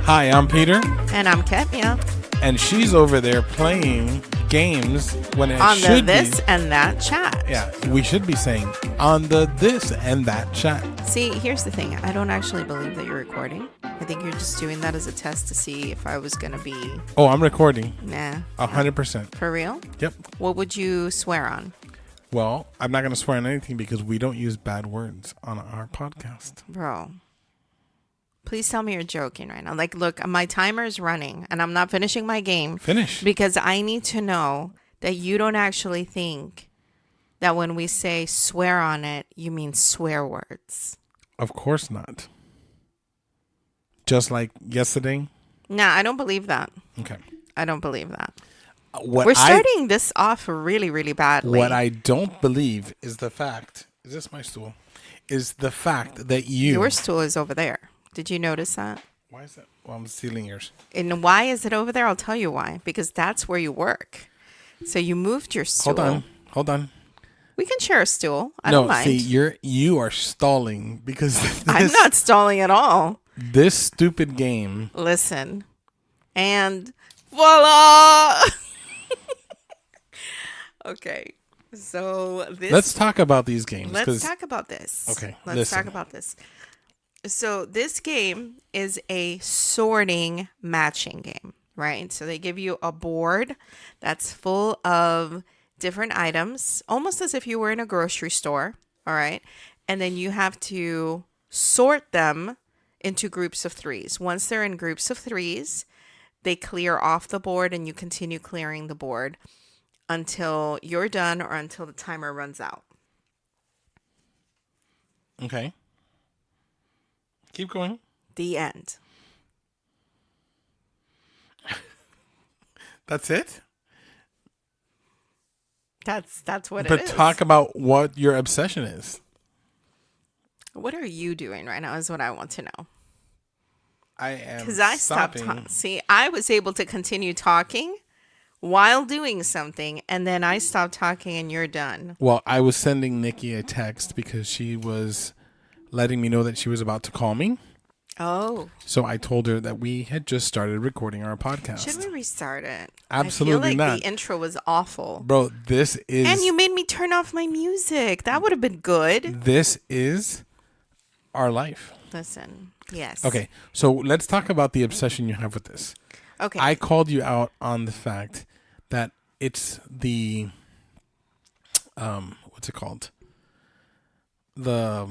Hi, I'm Peter. And I'm Ketmia. And she's over there playing games when it On should the this be. and that chat. Yeah, we should be saying on the this and that chat. See, here's the thing. I don't actually believe that you're recording. I think you're just doing that as a test to see if I was going to be... Oh, I'm recording. Nah. 100%. For real? Yep. What would you swear on? Well, I'm not going to swear on anything because we don't use bad words on our podcast. Bro. Please tell me you're joking right now. Like, look, my timer is running and I'm not finishing my game. Finish. Because I need to know that you don't actually think that when we say swear on it, you mean swear words. Of course not. Just like yesterday? Nah, I don't believe that. Okay. I don't believe that. We're We're starting this off really, really badly. What I don't believe is the fact, is this my stool? Is the fact that Your stool is over there. Did you notice that? Why is that? Well, I'm stealing yours. And why is it over there? I'll tell you why. Because that's where you work. So you moved your stool. Hold on. We can share a stool. I don't mind. See, you are stalling because I'm not stalling at all. This stupid game. Listen. And voila! Okay. So this... Let's talk about these games. Let's talk about this. Okay. Let's talk about this. So this game is a sorting matching game, right? So they give you a board that's full of different items, almost as if you were in a grocery store, all right? And then you have to sort them into groups of threes. Once they're in groups of threes, they clear off the board and you continue clearing the board until you're done or until the timer runs out. Okay. Keep going. The end. That's it? That's what it is. But talk about what your obsession is. What are you doing right now is what I want to know. I am Because I stopped See, I was able to continue talking while doing something, and then I stopped talking and you're done. Well, I was sending Nikki a text because she was letting me know that she was about to call me. Oh. So I told her that we had just started recording our podcast. Should we restart it? Absolutely I feel like not. The intro was awful. Bro, this is... And you made me turn off my music. That would have been good. This is our life. Listen. Yes. Okay, so let's talk about the obsession you have with this. Okay. I called you out on the fact that it's the... what's it called? The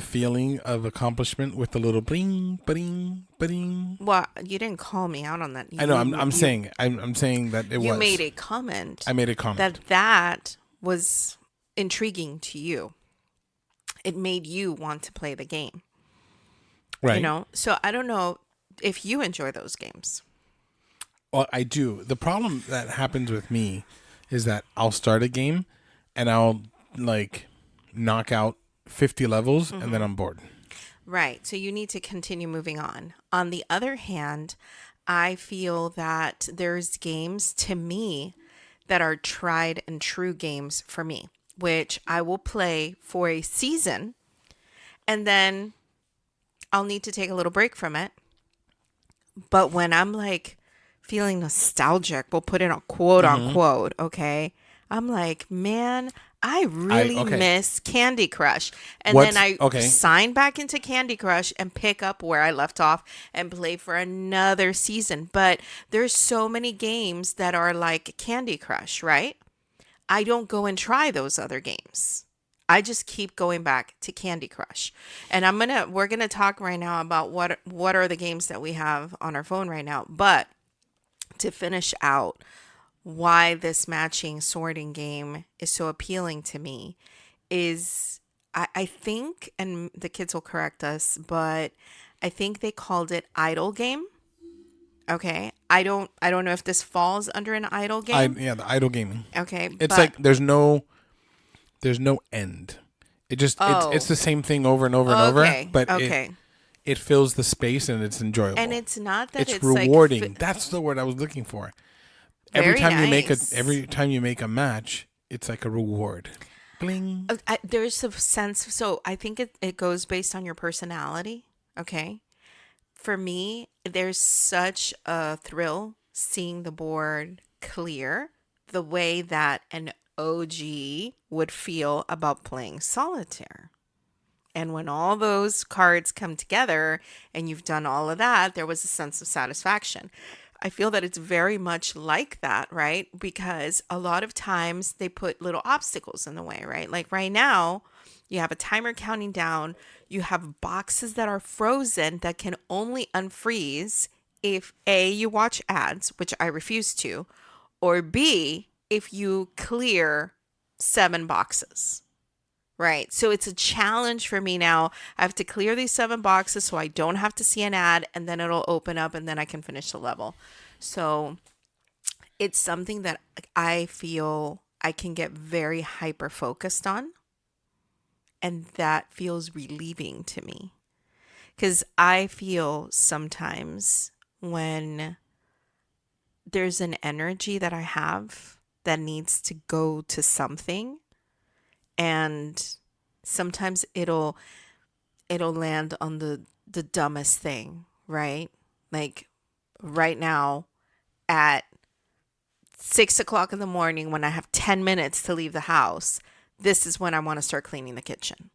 feeling of accomplishment with the little bling, bling, bling. Well, you didn't call me out on that. I know. I'm saying that it was. You made a comment. I made a comment that was intriguing to you. It made you want to play the game. Right. You know. So I don't know if you enjoy those games. Well, I do. The problem that happens with me is that I'll start a game and I'll like knock out 50 levels and then I'm bored. Right. So you need to continue moving on. On the other hand, I feel that there's games to me that are tried and true games for me, which I will play for a season and then I'll need to take a little break from it. But when I'm like feeling nostalgic, we'll put in a quote unquote, okay? I'm like, man, I really miss Candy Crush. And then I sign back into Candy Crush and pick up where I left off and play for another season. But there's so many games that are like Candy Crush, right? I don't go and try those other games. I just keep going back to Candy Crush. And we're gonna talk right now about what are the games that we have on our phone right now. But to finish out why this matching sorting game is so appealing to me is I think, and the kids will correct us, but I think they called it idle game. Okay. I don't know if this falls under an idle game. The idle gaming. Okay. It's like there's no end. It just it's the same thing over and over and over. But it fills the space and it's enjoyable. And it's not that it's rewarding. Like That's the word I was looking for. Every time you make a match, it's like a reward. bling. There's a sense. So I think it goes based on your personality. Okay. For me, there's such a thrill seeing the board clear the way that an OG would feel about playing solitaire. And when all those cards come together and you've done all of that, there was a sense of satisfaction. I feel that it's very much like that, right? Because a lot of times they put little obstacles in the way, right? Like right now, you have a timer counting down. You have boxes that are frozen that can only unfreeze if A, you watch ads, which I refuse to, or B, if you clear 7 boxes. Right. So it's a challenge for me now. I have to clear these 7 boxes so I don't have to see an ad, and then it'll open up and then I can finish the level. So it's something that I feel I can get very hyper focused on. And that feels relieving to me. Because I feel sometimes when there's an energy that I have that needs to go to something, and sometimes it'll land on the dumbest thing, right? Like right now at 6 o'clock in the morning when I have 10 minutes to leave the house, this is when I want to start cleaning the kitchen.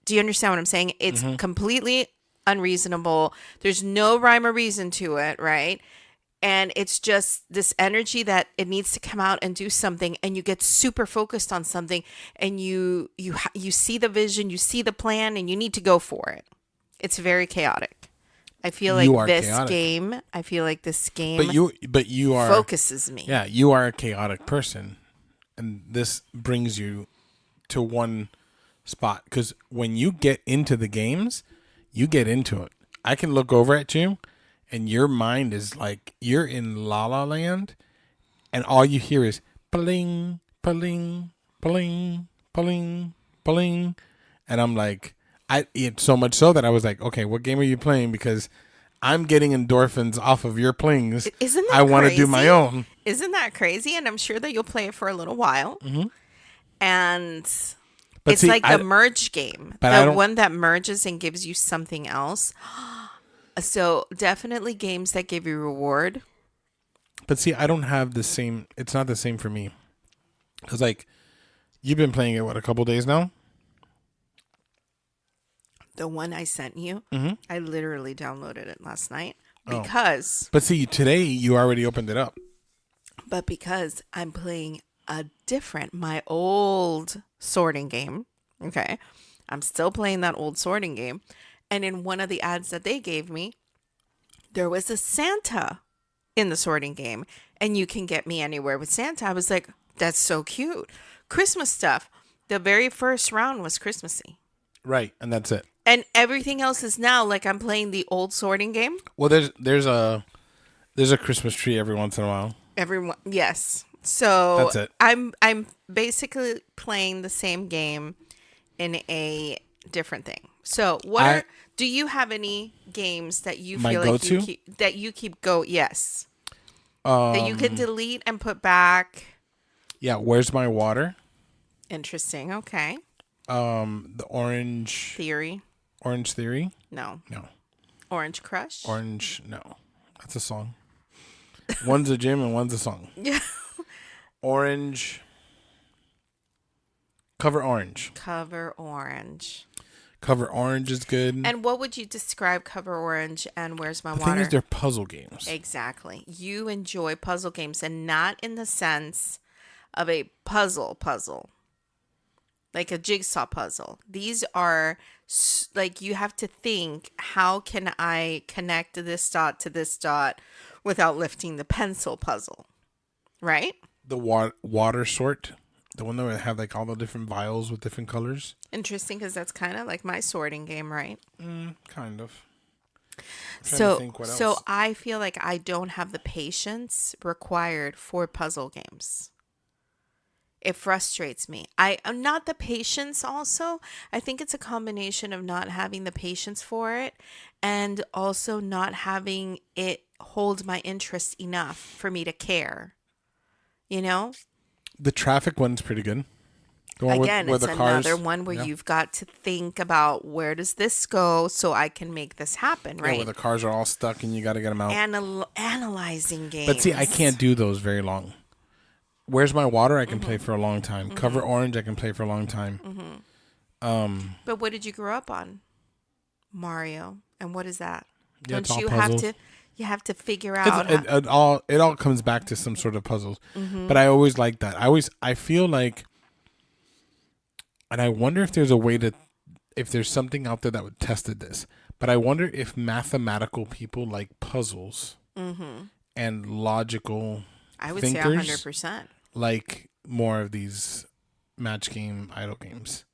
Do you understand what I'm saying? It's completely unreasonable. There's no rhyme or reason to it, right? And it's just this energy that it needs to come out and do something, and you get super focused on something, and you see the vision, you see the plan, and you need to go for it. It's very chaotic. I feel You like are this chaotic. game. I feel like this game But you are focuses me. Yeah, you are a chaotic person, and this brings you to one spot because when you get into the games, you get into it. I can look over at you, and your mind is like you're in La La Land, and all you hear is bling, bling, bling, bling, bling, and I'm like, it's so much so that I was like, okay, what game are you playing? Because I'm getting endorphins off of your plings. Isn't that I want to crazy? do my own. Isn't that crazy? And I'm sure that you'll play it for a little while. Mm-hmm. And But it's see, like the merge game, but I the don't. one that merges and gives you something else. So definitely games that give you reward. But see, I don't have the same. It's not the same for me. Because like, you've been playing it what a couple days now. The one I sent you, Mm-hmm. I literally downloaded it last night Oh. because, But see, today you already opened it up. because I'm playing my old sorting game. Okay. I'm still playing that old sorting game. And in one of the ads that they gave me, there was a Santa in the sorting game, and you can get me anywhere with Santa. I was like, that's so cute. Christmas stuff. The very first round was Christmassy. Right, and that's it. And everything else is now like I'm playing the old sorting game. Well, there's a Christmas tree every once in a while. Everyone, yes. So That's it. I'm basically playing the same game in a different thing. So do you have any games that you My feel like go-to? you keep go? Yes, that you can delete and put back. Yeah, where's my water? Interesting. Okay. The orange Theory. theory. No. No, Orange Crush. orange. No, that's a song. One's a gym and one's a song. Yeah. Orange. Cover orange. Cover Orange. Cover orange is good. And what would you describe Cover Orange and Where's My The Water? thing is, they're puzzle games. Exactly. You enjoy puzzle games, and not in the sense of a puzzle, like a jigsaw puzzle. These are like you have to think, how can I connect this dot to this dot without lifting the pencil puzzle, right? The water sort. The one that would have like all the different vials with different colors. Interesting, because that's kind of like my sorting game, right? Kind of. So I feel like I don't have the patience required for puzzle games. It frustrates me. I'm not the patience also. I think it's a combination of not having the patience for it and also not having it hold my interest enough for me to care. You know? The traffic one's pretty good. The one Again, where it's the another cars. one where Yeah. you've got to think about where does this go so I can make this happen, Yeah, where right? the cars are all stuck and you got to get them out. Analyzing But see, I can't games. do those very long. Where's my water? I can play for a long time. Cover orange, I can play for a long time. But what did you grow up on? Mario. And what is that? Yeah, it's Don't all you have puzzles. to you figure It's out how, it all comes back to some sort of puzzles. But I always like that. I feel like, and I wonder if there's a way to, if there's something out there that would test this. But I wonder if mathematical people like puzzles and logical I would say thinkers 100%. like more of these match game idle games.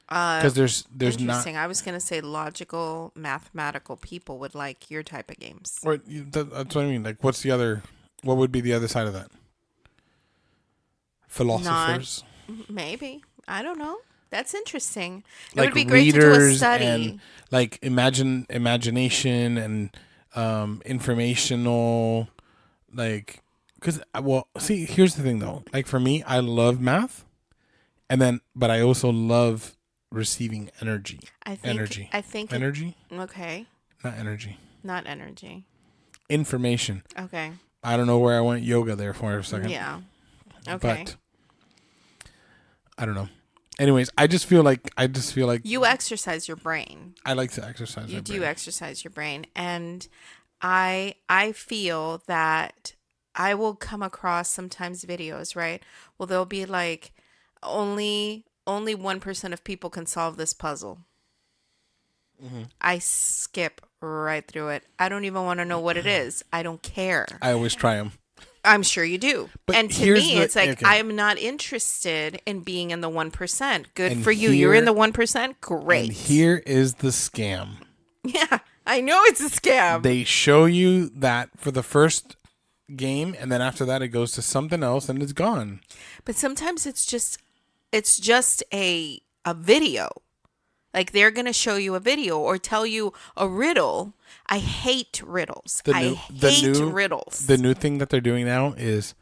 Uh Because there's not, Interesting. I was going to say logical mathematical people would like your type of games. or that's what I mean. Like, what's the other? What would be the other side of that? Not Philosophers, maybe. I don't know. That's interesting. It like would be great to do a readers study. and like imagination and informational, like, because, well, see, here's the thing though. Like for me, I love math, and then but I also love receiving energy. I think Energy, okay, not energy. not energy. Information. Okay. I don't know where I went yoga there for a second. Yeah. Okay. But I don't know. Anyways, I just feel like You exercise your brain. I like to exercise. You my do brain. exercise your brain, and I feel that I will come across sometimes videos, right? Well, they'll be like only 1% of people can solve this puzzle. I skip right through it. I don't even want to know what it is. I don't care. I always try them. I'm sure you do. But And to here's me, the- it's like, okay. I'm not interested in being in the 1%. Good And for you. You're in here- the 1%. Great. And here is the scam. Yeah, I know it's a scam. They show you that for the first game, and then after that, it goes to something else, and it's gone. But sometimes it's just a video. Like they're going to show you a video or tell you a riddle. I hate riddles. I hate riddles. The new thing that they're doing now is,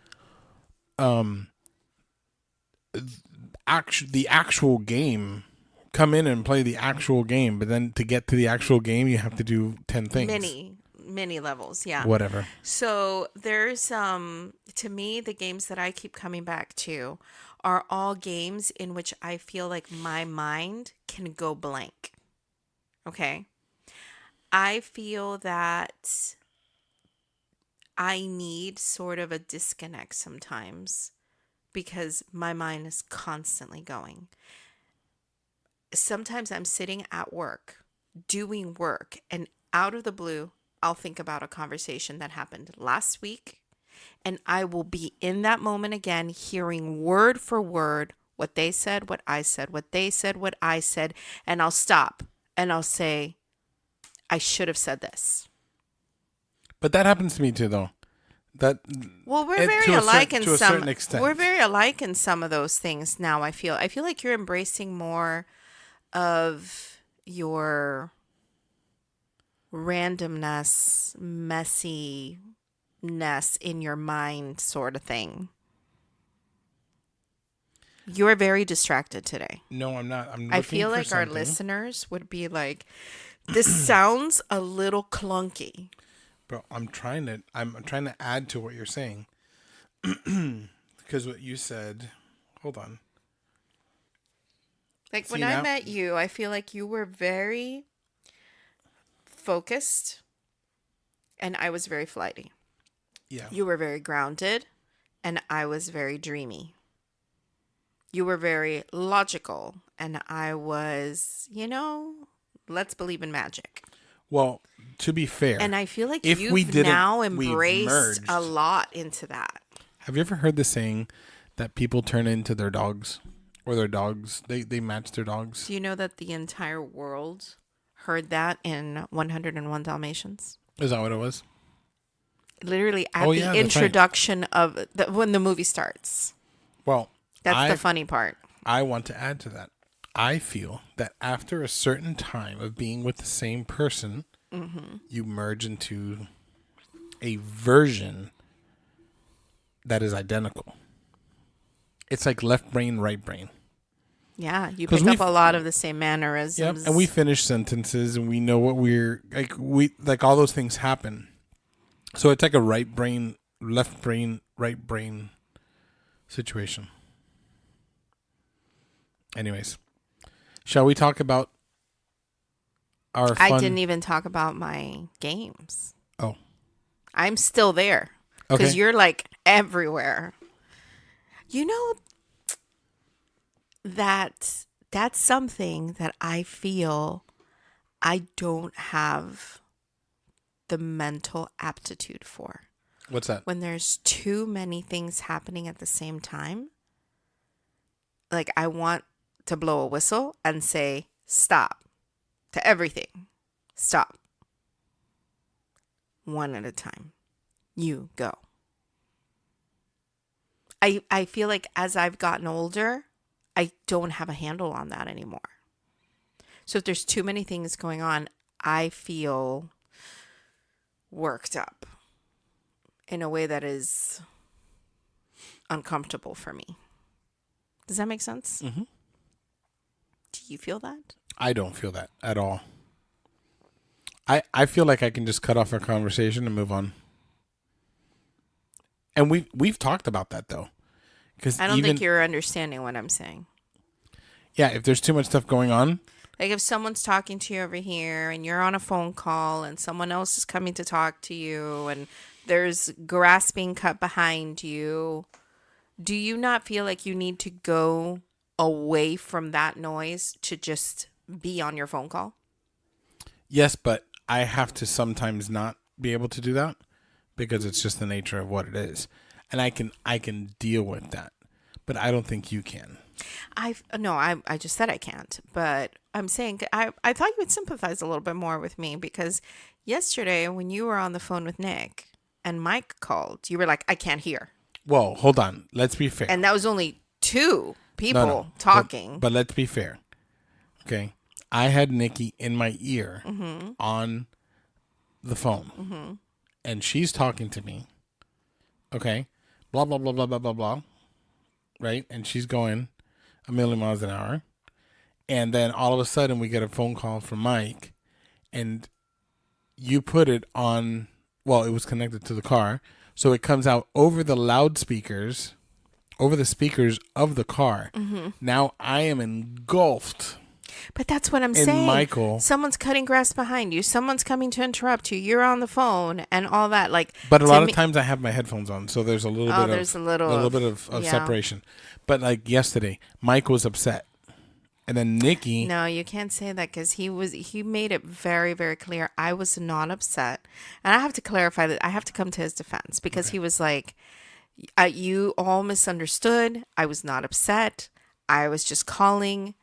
the actual game. Come in and play the actual game, but then to get to the actual game, you have to do 10 things. Many levels, yeah. Whatever. So there's to me, the games that I keep coming back to are all games in which I feel like my mind can go blank. Okay? I feel that I need sort of a disconnect sometimes because my mind is constantly going. Sometimes I'm sitting at work, doing work, and out of the blue, I'll think about a conversation that happened last week, and I will be in that moment again, hearing word for word what they said, what I said, what they said, what I said, and I'll stop and I'll say, I should have said this. But that happens to me too, though. Well, we're And very to a alike cer- in to a some. certain extent. We're very alike in some of those things now. I feel like you're embracing more of your randomness, messiness in your mind, sort of thing. You're very distracted today. No, I'm not. I'm. I looking feel for like our something. listeners would be like, "This sounds a little clunky." Bro, I'm trying to add to what you're saying. Because what you said, hold on. Like See, when I now- met you, I feel like you were very focused and I was very flighty. Yeah. You were very grounded and I was very dreamy. You were very logical and I was, let's believe in magic. Well, to be fair, And I feel like if we you've didn't, now we've embraced merged. a lot into that. Have you ever heard the saying that people turn into their dogs, or their dogs they match their dogs? Do you know that the entire world heard that in 101 Dalmatians? Is that what it was? Literally at Oh, the yeah, that's right. introduction of when the movie starts. Well, That's the funny part. I want to add to that. I feel that after a certain time of being with the same person, you merge into a version that is identical. It's like left brain, right brain. Yeah, you Because pick up a lot of the same yep, mannerisms. and we finish sentences and we know what we're like. We like all those things happen. So it's like a right brain, left brain, right brain situation. Anyways, shall we talk about our I fun? didn't even talk about my games. Oh, I'm still there okay. because you're like everywhere. You know that that's something that I feel I don't have the mental aptitude for. What's that? When there's too many things happening at the same time, like I want to blow a whistle and say stop to everything. Stop. One at a time. You go. I feel like as I've gotten older, I don't have a handle on that anymore. So if there's too many things going on, I feel worked up in a way that is uncomfortable for me. Does that make sense? Mm-hmm. Do you feel that? I don't feel that at all. I feel like I can just cut off our conversation and move on. And we've talked about that though, because I don't think you're understanding what I'm saying. yeah, if there's too much stuff going on, Like if someone's talking to you over here and you're on a phone call and someone else is coming to talk to you and there's grass being cut behind you, do you not feel like you need to go away from that noise to just be on your phone call? yes, but I have to sometimes not be able to do that because it's just the nature of what it is, and I can deal with that, but I don't think you can. I just said I can't, but I'm saying I thought you would sympathize a little bit more with me because yesterday when you were on the phone with Nick and Mike called, you were like, I can't hear. Well, hold on. Let's be fair. And that was only two people No. talking. But let's be fair. Okay. I had Nikki in my ear on the phone. And she's talking to me. Okay. Blah, blah, blah, blah, blah, blah, blah. Right? And she's going a million miles an hour. And then all of a sudden we get a phone call from Mike. And you put it on, well, it was connected to the car. So it comes out over the loudspeakers, over the speakers of the car. Now I am engulfed. But that's what I'm And saying. Michael. Someone's cutting grass behind you. Someone's coming to interrupt you. You're on the phone and all that. Like, But a lot of times I have my headphones on, so there's a little bit there's of a little bit of yeah. separation. But like yesterday, Mike was upset, and then Nikki. No, you can't say that because he made it very, very clear. I was not upset. And I have to clarify that I have to come to his defense because he was like, you all misunderstood. I was not upset. I was just calling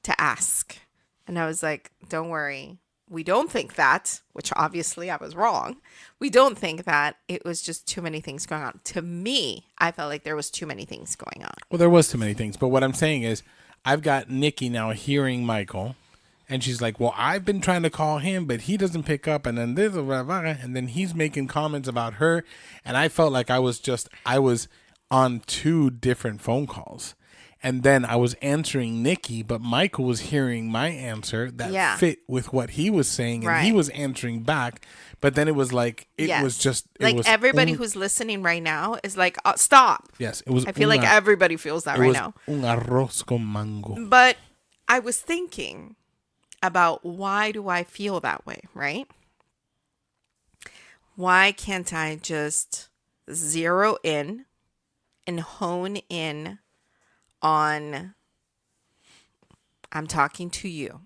to ask. And I was like, don't worry. We don't think that, which obviously I was wrong. We don't think that. It was just too many things going on. To me, I felt like there was too many things going on. Well, there was too many things, but what I'm saying is, I've got Nikki now hearing Michael, and she's like, "Well, I've been trying to call him, but he doesn't pick up." And then this, and then he's making comments about her, and I felt like I was on two different phone calls. And then I was answering Nikki, but Michael was hearing my answer that fit with what he was saying, and he was answering back. But then it was like was just like was everybody who's listening right now is like, stop. Yes, it was. I feel like everybody feels that right now. Un arroz con mango. But I was thinking about why do I feel that way, right? Why can't I just zero in and hone in on I'm talking to you.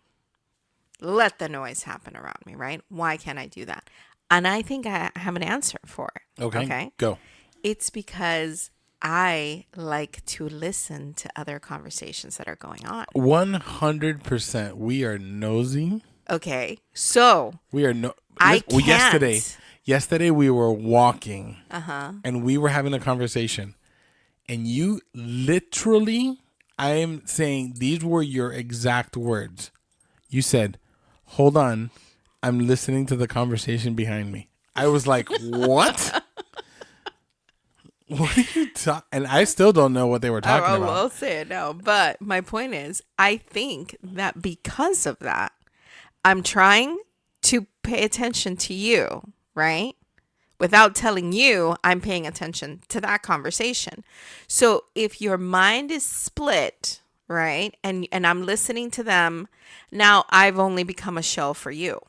Let the noise happen around me, right? Why can't I do that? And I think I have an answer for it. Okay. Go. It's because I like to listen to other conversations that are going on. 100%. We are nosy. Okay. So we are no. I can't. Yesterday we were walking. And we were having a conversation. And you literally, I am saying these were your exact words. You said, "Hold on, I'm listening to the conversation behind me." I was like, "What?" What are you talking? And I still don't know what they were talking about. I'll say it now. But my point is, I think that because of that, I'm trying to pay attention to you, right? Without telling you, I'm paying attention to that conversation. So if your mind is split, right, and I'm listening to them, now I've only become a shell for you.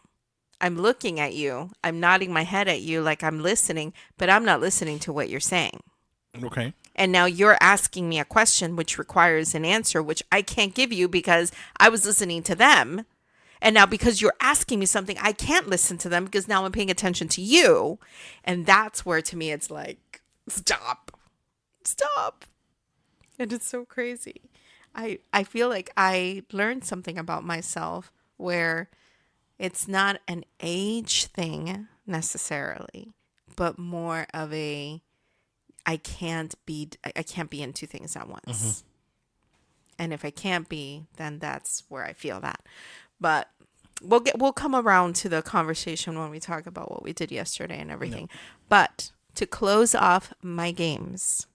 I'm looking at you, I'm nodding my head at you like I'm listening, but I'm not listening to what you're saying. Okay. And now you're asking me a question which requires an answer, which I can't give you because I was listening to them. And now because you're asking me something, I can't listen to them because now I'm paying attention to you. And that's where to me it's like, stop. Stop. And it's so crazy. I feel like I learned something about myself where it's not an age thing necessarily, but more of a I can't be in two things at once. And if I can't be, then that's where I feel that. But we'll come around to the conversation when we talk about what we did yesterday and everything. No. But to close off my games,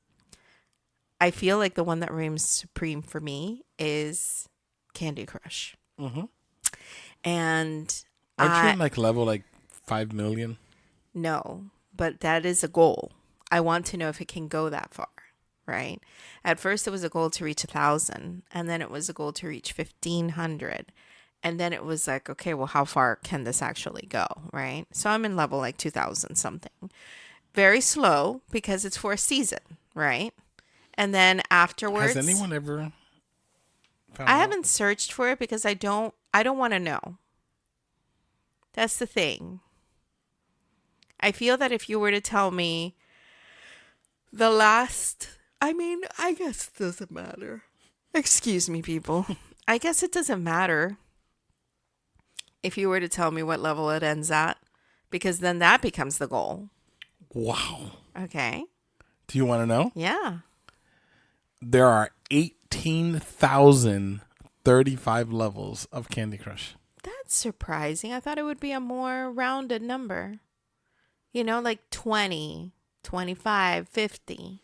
I feel like the one that reigns supreme for me is Candy Crush. Mm-hmm. And Aren't you I in like level like 5 million? no, but that is a goal. I want to know if it can go that far, right? At first, it was a goal to reach 1,000, and then it was a goal to reach 1,500. And then it was like, okay, well, how far can this actually go, right? So I'm in level like 2,000 something. Very slow because it's for a season, right? And then Has afterwards, anyone ever I found out? haven't searched for it because I don't want to know. That's the thing. I feel that if you were to tell me the last, I mean, I guess it doesn't matter. Excuse me, people. I guess it doesn't matter if you were to tell me what level it ends at, because then that becomes the goal. Wow. Okay. Do you want to know? Yeah. There are 18,035 levels of Candy Crush. That's surprising. I thought it would be a more rounded number. Like 20, 25, 50.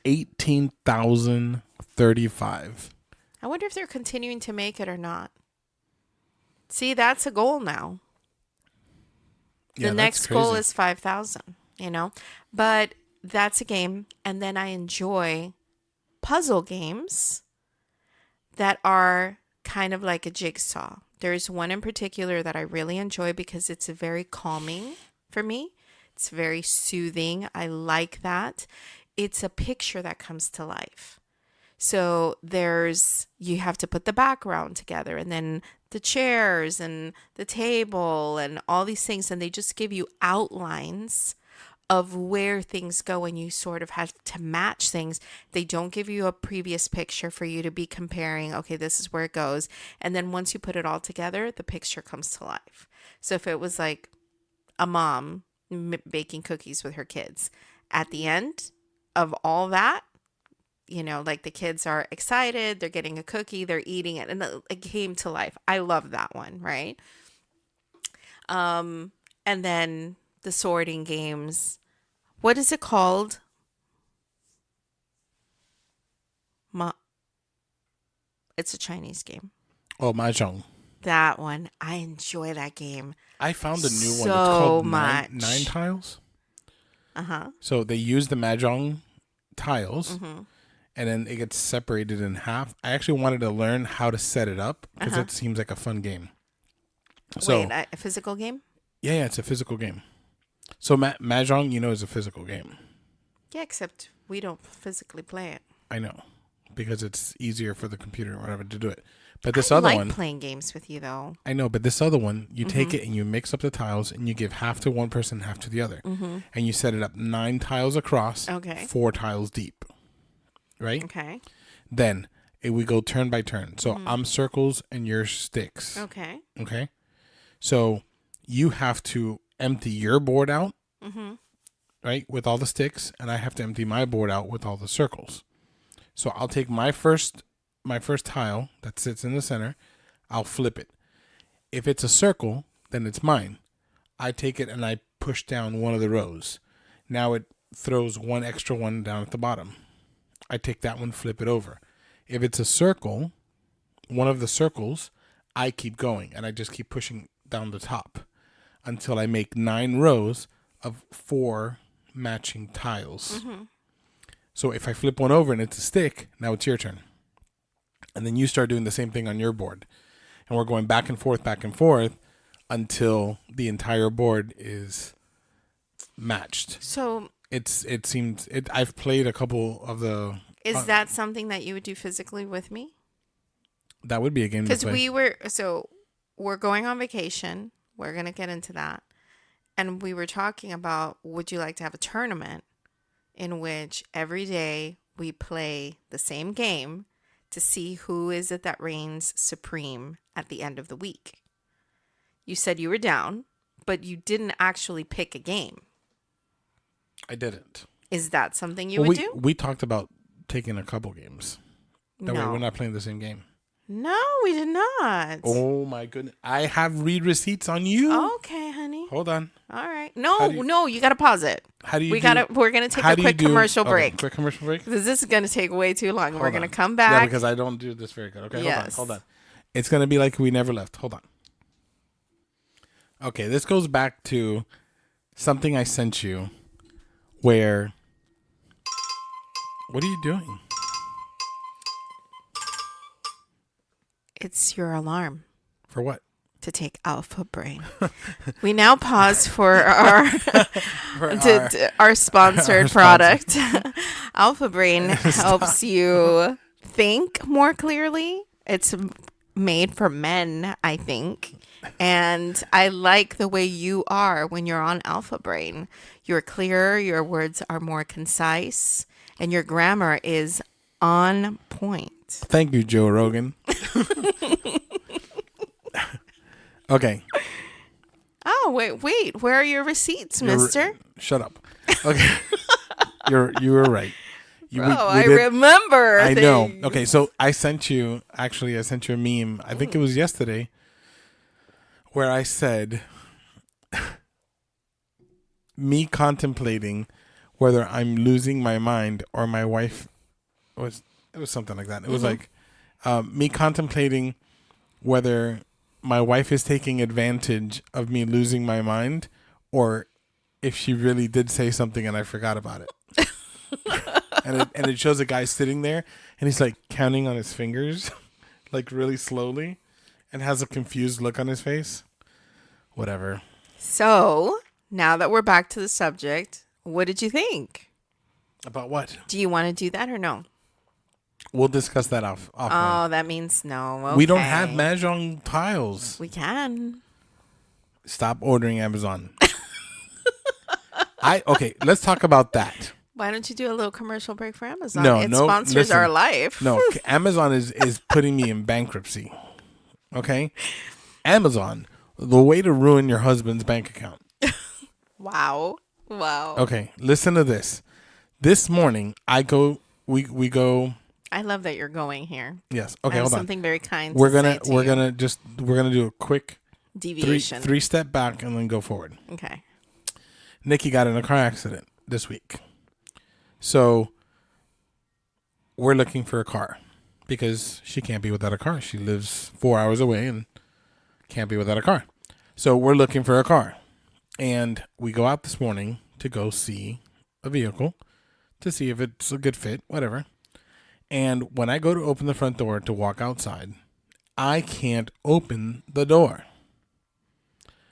18,035. I wonder if they're continuing to make it or not. See, that's a goal now. Yeah, The that's next goal crazy. is 5,000. But that's a game. And then I enjoy puzzle games that are kind of like a jigsaw. There's one in particular that I really enjoy because it's very calming for me. It's very soothing. I like that. It's a picture that comes to life. So you have to put the background together and then the chairs and the table and all these things. And they just give you outlines of where things go and you sort of have to match things. They don't give you a previous picture for you to be comparing, okay, this is where it goes. And then once you put it all together, the picture comes to life. So if it was like a mom baking cookies with her kids, at the end of all that, like the kids are excited, they're getting a cookie, they're eating it, and it came to life. I love that one, right? And then the sorting games. What is it called? Ma- it's a Chinese game. Oh, Mahjong. That one. I enjoy that game I found a new one. It's so called nine much. tiles. Uh-huh. So they use the Mahjong tiles, Mm-hmm. and then it gets separated in half. I actually wanted to learn how to set it up because Uh-huh. it seems like a fun game. Wait, So a physical game? yeah, it's a physical game. So Mahjong, is a physical game. Yeah, except we don't physically play it. I know, because it's easier for the computer or whatever to do it. But I this other like one, playing games with you though. I know, but this other one, you take Mm-hmm. it and you mix up the tiles and you give half to one person, half to the other. Mm-hmm. And you set it up 9 tiles across, Okay. 4 tiles deep. Right? Okay. Then we go turn by turn. So Mm-hmm. I'm circles and you're sticks. Okay. Okay? So you have to empty your board out, Mm-hmm. right, with all the sticks, and I have to empty my board out with all the circles. So I'll take my first tile that sits in the center, I'll flip it. If it's a circle, then it's mine. I take it and I push down one of the rows. Now throws one extra one down at the bottom. I take that one, flip it over. If it's a circle, one of the circles, I keep going and I just keep pushing down the top until I make 9 rows of 4 matching tiles. Mm-hmm. So if I flip one over and it's a stick, now it's your turn. And then you start doing the same thing on your board. And we're going back and forth until the entire board is matched. So I've played a couple of the. is that something that you would do physically with me? That would be a game to play. Because we're going on vacation. We're going to get into that. And we were talking about, would you like to have a tournament in which every day we play the same game to see who is it that reigns supreme at the end of the week? You said you were down, but you didn't actually pick a game. I didn't. Is that something you would do? We talked about taking a couple games. That way No. we're not playing the same game. No, we did not. Oh my goodness. I have read receipts on you. Okay, honey. Hold on. All right. No, you got to pause it. How do you We're going to take a quick commercial break. Quick commercial break? Because this is going to take way too long. We're going to come Yeah, back. because I don't do this very good. Okay, Yes. hold on. It's going to be like we never left. Hold on. Okay, this goes back to something I sent you where... What are you doing? It's your alarm For what? to take Alpha Brain. We now pause for our our sponsored product. Alpha Brain helps you think more clearly. It's made for men, I think. And I like the way you are when you're on Alpha Brain. You're clearer, your words are more concise, and your grammar is on point. Thank you, Joe Rogan. Okay. Oh, wait. Where are your receipts, mister? Shut up. Okay. You were right. I remember. I know. Okay, so I sent you a meme. I think it was yesterday where I said me contemplating whether I'm losing my mind or my wife it was something like that. It was like me contemplating whether my wife is taking advantage of me losing my mind or if she really did say something and I forgot about it. and it shows a guy sitting there and he's like counting on his fingers like really slowly and has a confused look on his face. Whatever. So, now that we're back to the subject, what did you think? About what? Do you want to do that or no? We'll discuss that off. Oh, that means no. Okay. We don't have Mahjong tiles. We can. Stop ordering Amazon. Okay, let's talk about that. Why don't you do a little commercial break for Amazon? No, it sponsors our life. No, Amazon is putting me in bankruptcy. Okay? Amazon, the way to ruin your husband's bank account. Wow. Okay, listen to this. This morning, we go. I love that you're going here. Yes. Okay, I have hold on. something very kind. We're gonna do a quick deviation, three step back and then go forward. Okay. Nikki got in a car accident this week, so we're looking for a car because she can't be without a car. She lives 4 hours away and can't be without a car. So we're looking for a car, and we go out this morning to go see a vehicle to see if it's a good fit, whatever. And when I go to open the front door to walk outside, I can't open the door.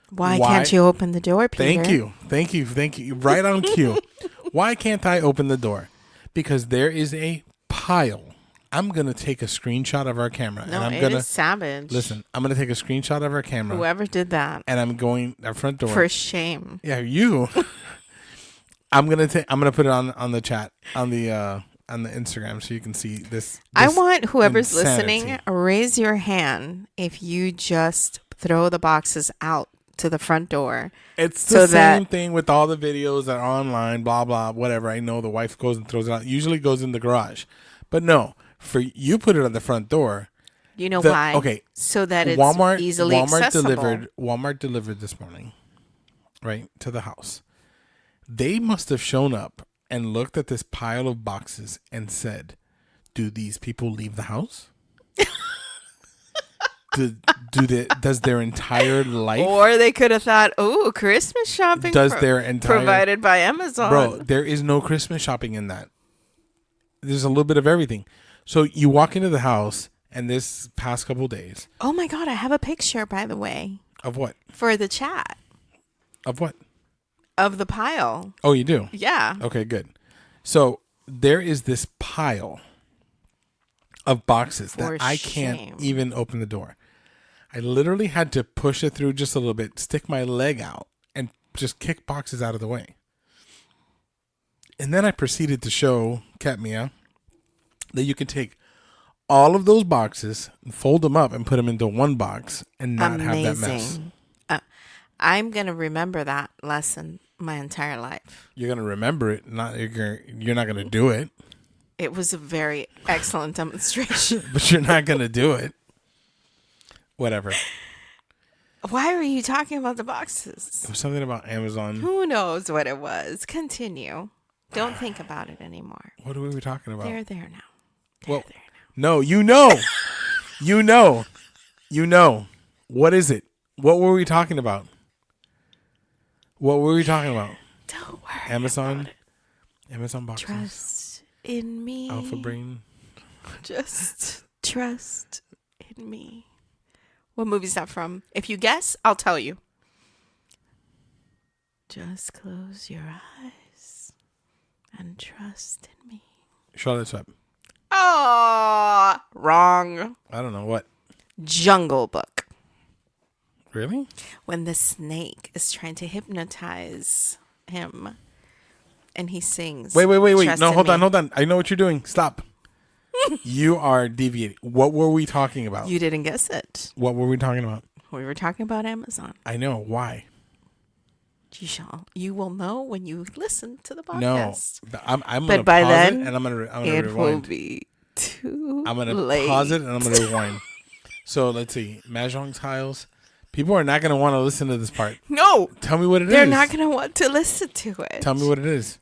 Why can't you open the door, Peter? Thank you. Right on cue. Why can't I open the door? Because there is a pile. I'm going to take a screenshot of our camera. No, and it is savage. Listen, I'm going to take a screenshot of our camera. Whoever did that. And I'm going our front door. For shame. Yeah, you. I'm going to put it on the chat, on the Instagram so you can see this. I want whoever's insanity. listening, raise your hand if you just throw the boxes out to the front door. It's the same thing with all the videos that are online, blah, blah, whatever. I know the wife goes and throws it out. Usually goes in the garage. But no, for you put it on the front door. You know why? Okay. So that it's easily accessible. Walmart delivered this morning, right, to the house. They must have shown up and looked at this pile of boxes and said, "Do these people leave the house? Does their entire life, Or they could have thought, "Oh, Christmas shopping provided by Amazon." Bro, there is no Christmas shopping in that. There's a little bit of everything. So you walk into the house, and this past couple days, Oh my God, I have a picture, by the way, of what? for the chat Of what? of the pile. Oh, you do? Yeah. Okay, good. So there is this pile of boxes For that I shame. can't even open the door. I literally had to push it through just a little bit, stick my leg out, and just kick boxes out of the way. And then I proceeded to show Katmia that you can take all of those boxes, fold them up, and put them into one box and not have that mess. I'm going to remember that lesson my entire life. You're going to remember it. You're not going to do it. It was a very excellent demonstration. But you're not going to do it. Whatever. Why were you talking about the boxes? It was something about Amazon. Who knows what it was? Continue. Don't think about it anymore. What were we talking about? They're there now. Well, no, you know. You know. You know. What is it? What were we talking about? What were we talking about? Don't worry. Amazon? About it. Amazon boxes? Trust in me. Alpha Brain? Just trust in me. What movie is that from? If you guess, I'll tell you. Just close your eyes and trust in me. Charlotte's Web. Oh, wrong. I don't know what. Jungle Book. Really? When the snake is trying to hypnotize him and he sings. Wait. "Trust No, in hold me." on. I know what you're doing. Stop. You are deviating. What were we talking about? You didn't guess it. What were we talking about? We were talking about Amazon. I know. Why? You will know when you listen to the No. podcast. I'm But going to by pause then, it and I'm going to It will rewind. be too I'm going to late. pause it and I'm going to rewind. So let's see. Mahjong tiles. People are not going to want to listen to this part. No. Tell me what it is. They're not going to want to listen to it. Tell me what it is.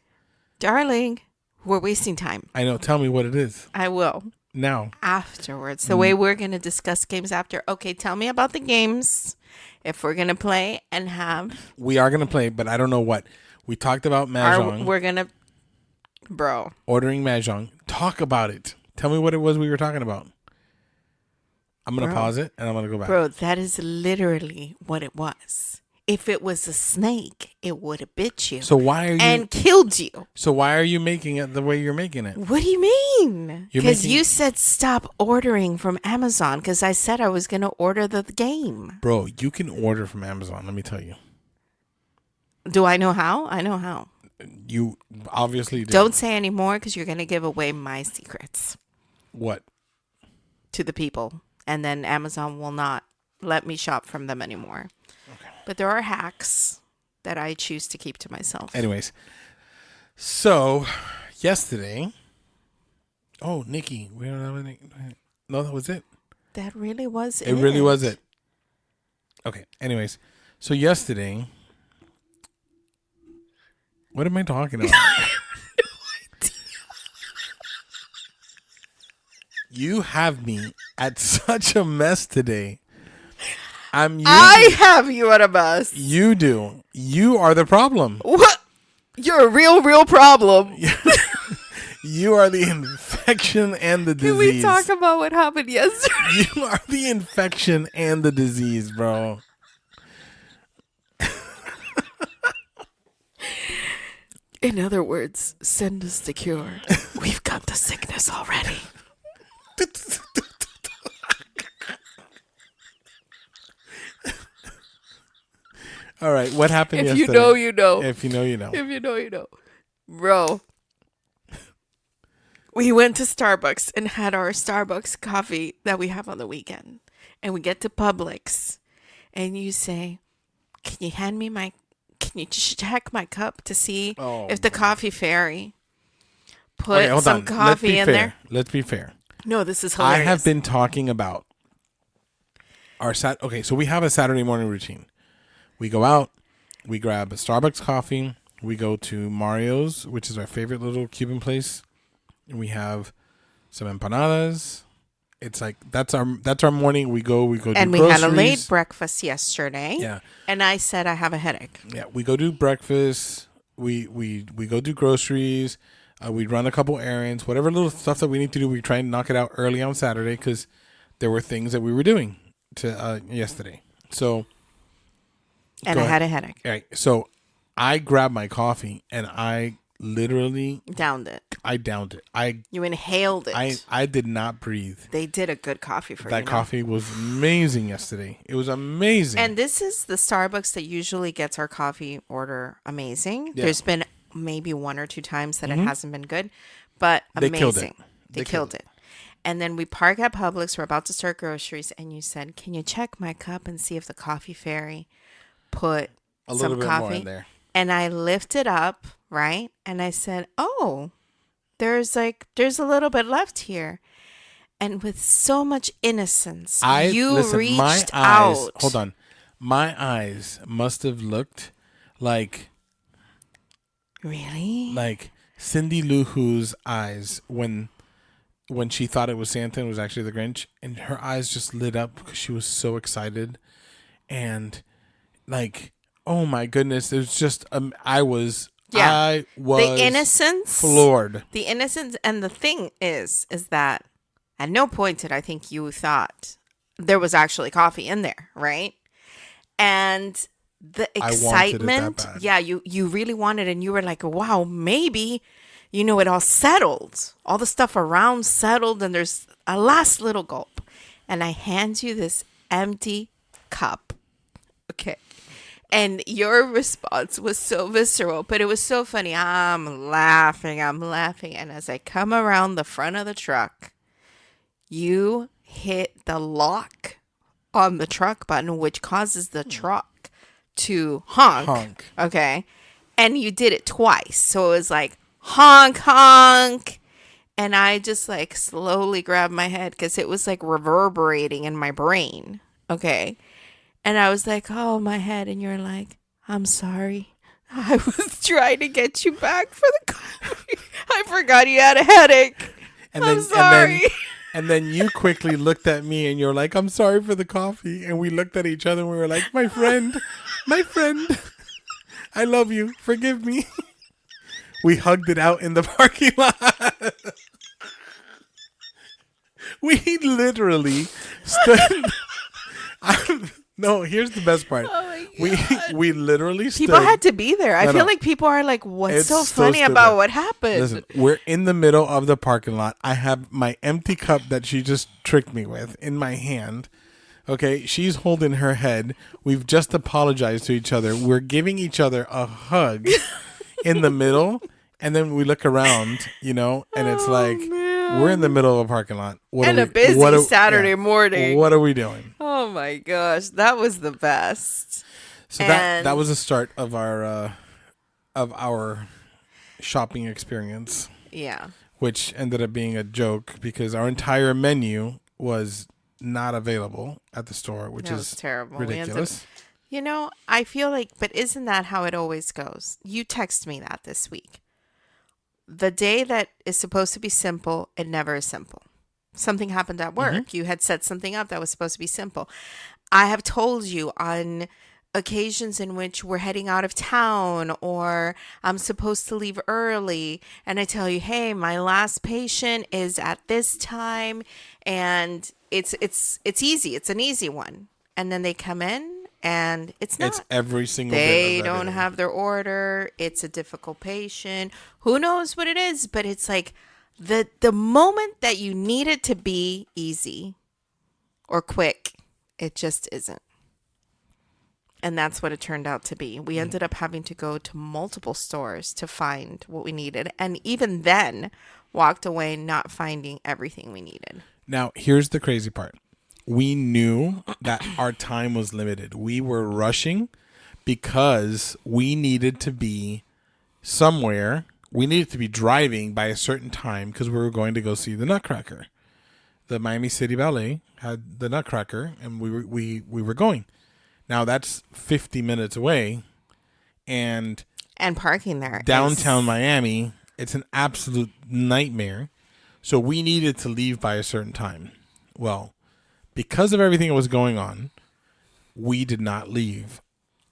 Darling, we're wasting time. I know. Tell me what it is. I will. Now. Afterwards. The way we're going to discuss games after. Okay, tell me about the games. If we're going to play and have. We are going to play, but I don't know what. We talked about Mahjong. We're going to. Bro. Ordering Mahjong. Talk about it. Tell me what it was we were talking about. I'm going to pause it and I'm going to go back. Bro, that is literally what it was. If it was a snake, it would have bit you. So why are you and killed you. So why are you making it the way you're making it? What do you mean? Because making- you said stop ordering from Amazon because I said I was going to order the game. Bro, you can order from Amazon, let me tell you. Do I know how? I know how. You obviously do. Don't say any more because you're going to give away my secrets What? to the people. And then Amazon will not let me shop from them anymore. Okay. But there are hacks that I choose to keep to myself. Anyways. So, yesterday. Oh, Nikki. We don't have any. No, that was it. That really was it. It really was it. Okay. Anyways. So, yesterday. What am I talking about? You have me at such a mess today. I have you at a mess. You do. You are the problem. What? You're a real problem. You are the infection and the disease. Can we talk about what happened yesterday? You are the infection and the disease, bro. In other words, send us the cure. We've got the sickness already. All right, what happened If yesterday? you know, you know. If you know, you know. If you know, you know. Bro, we went to Starbucks and had our Starbucks coffee that we have on the weekend. And we get to Publix and you say, can you just check my cup to see if the coffee fairy put some coffee in there? Let's be fair. No, this is hilarious. I have been talking about our okay, so we have a Saturday morning routine. We go out, we grab a Starbucks coffee, We go to Mario's, which is our favorite little Cuban place. And we have some empanadas. It's like that's our morning. We go do And we had a late groceries. breakfast yesterday. Yeah, And I said I have a headache. yeah. We go do breakfast. We go do groceries. We run a couple errands. Whatever little stuff that we need to do, we try and knock it out early on Saturday because there were things that we were doing to yesterday. So And go I ahead. had a headache. All right. So I grabbed my coffee and I literally Downed it. I downed it. You inhaled it. I did not breathe. They did a good coffee for you. That coffee was amazing yesterday. It was amazing. And this is the Starbucks that usually gets our coffee order amazing. Yeah. There's been maybe 1 or 2 times that it hasn't been good, but They amazing. killed it. They killed it. And then we park at Publix. We're about to start groceries, and you said, "Can you check my cup and see if the coffee fairy put a some little bit coffee more in there." And I lifted up, right? And I said, "Oh, there's a little bit left here." And with so much innocence, you reached my eyes, out. Hold on. My eyes must have looked like Really? Cindy Lou Who's eyes when she thought it was Santa and it was actually the Grinch, and her eyes just lit up because she was so excited. And oh my goodness, it was just I was The innocence, floored. The innocence, and the thing is that at no point did I think you thought there was actually coffee in there, right? And the excitement, bad. yeah, you really wanted, and you were like, wow, maybe, it all settled, all the stuff around settled, and there's a last little gulp, and I hand you this empty cup, okay. And your response was so visceral, but it was so funny. I'm laughing. And as I come around the front of the truck, you hit the lock on the truck button, which causes the truck to honk. Okay. And you did it twice. So it was like honk, honk. And I just slowly grabbed my head because it was reverberating in my brain. Okay. And I was like, oh, my head. And you're like, I'm sorry. I was trying to get you back for the coffee. I forgot you had a headache. I'm sorry. And then you quickly looked at me and you're like, I'm sorry for the coffee. And we looked at each other and we were like, my friend, I love you. Forgive me. We hugged it out in the parking lot. We literally stood. No, here's the best part. Oh my God. We literally stood. People had to be there. I feel No. like people are like, what's It's so so funny stupid. about what happened? Listen, we're in the middle of the parking lot. I have my empty cup that she just tricked me with in my hand. Okay, she's holding her head. We've just apologized to each other. We're giving each other a hug in the middle, and then we look around, and it's like we're in the middle of a parking lot. A busy Saturday morning. What are we doing? Oh my gosh, that was the best. So that was the start of our shopping experience. Yeah. Which ended up being a joke because our entire menu was not available at the store, which is terrible. ridiculous. I feel like, but isn't that how it always goes? You text me that this week. The day that is supposed to be simple, it never is simple. Something happened at work. Mm-hmm. You had set something up that was supposed to be simple. I have told you on occasions in which we're heading out of town or I'm supposed to leave early and I tell you, hey, my last patient is at this time and it's easy. It's an easy one. And then they come in and it's not. It's every single They bit of don't everything. have their order. It's a difficult patient. Who knows what it is, but it's like the moment that you need it to be easy or quick, it just isn't. And that's what it turned out to be. We ended up having to go to multiple stores to find what we needed. And even then, walked away not finding everything we needed. Now, here's the crazy part. We knew that our time was limited. We were rushing because we needed to be somewhere. We needed to be driving by a certain time because we were going to go see the Nutcracker. The Miami City Ballet had the Nutcracker, and we were going. Now, that's 50 minutes away, and And parking there downtown is Miami. It's an absolute nightmare. So we needed to leave by a certain time. Well, because of everything that was going on, we did not leave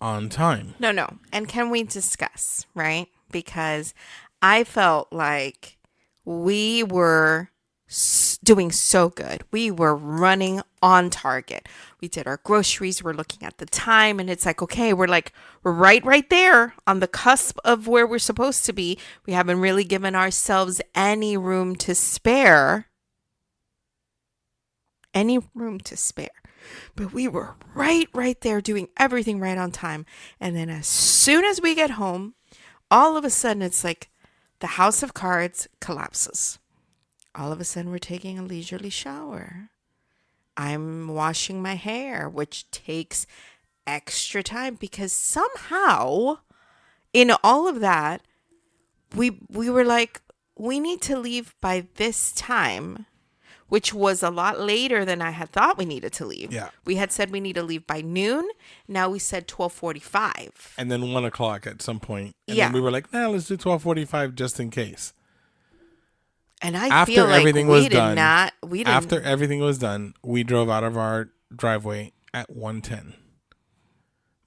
on time. no. And can we discuss, right? Because I felt like we were doing so good. We were running on target. We did our groceries. We're looking at the time, and it's like, okay, we're right there on the cusp of where we're supposed to be. We haven't really given ourselves any room to spare. Any room to spare. But we were right there doing everything right on time. And then as soon as we get home, all of a sudden it's like the house of cards collapses. All of a sudden we're taking a leisurely shower. I'm washing my hair, which takes extra time because somehow in all of that, we were like, we need to leave by this time, which was a lot later than I had thought we needed to leave. Yeah. We had said we need to leave by noon. Now we said 12:45. And then 1 o'clock at some point. And Yeah. then we were like, nah, let's do 12:45 just in case. And I After feel like everything we was did done, not. We didn't. After everything was done, we drove out of our driveway at 1:10.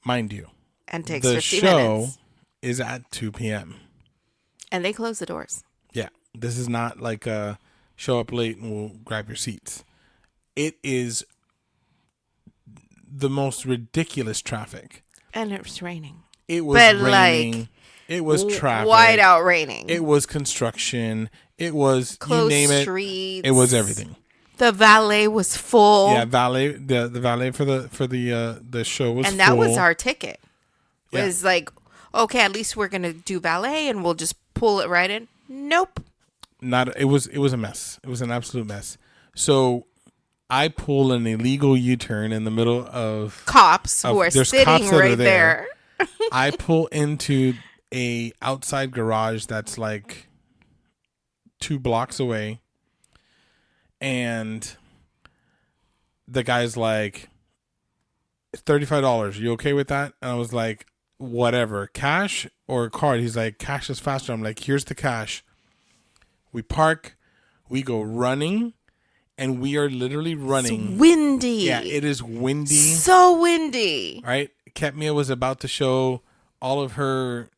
Mind you, and takes the 50 show minutes. is at 2 p.m. And they close the doors. Yeah. This is not like a show up late and we'll grab your seats. It is the most ridiculous traffic. And it was raining. It was But, raining. like, It was traffic. Wide out raining. It was construction. It was Closed you name it. streets. It was everything. The valet was full. Yeah, valet. The valet for the show was and that full. was our ticket. Yeah. Was like, okay, at least we're gonna do valet and we'll just pull it right in. Nope. Not. It was a mess. It was an absolute mess. So I pull an illegal U-turn in the middle of Cops who are there's sitting cops that are right there. I pull into a outside garage that's like 2 blocks away, and the guy's like, "It's $35. You okay with that?" And I was like, "Whatever, cash or card?" He's like, "Cash is faster." I'm like, "Here's the cash." We park, we go running, and we are literally running. It's windy. Yeah, it is windy. So windy. Right? Katmia was about to show all of her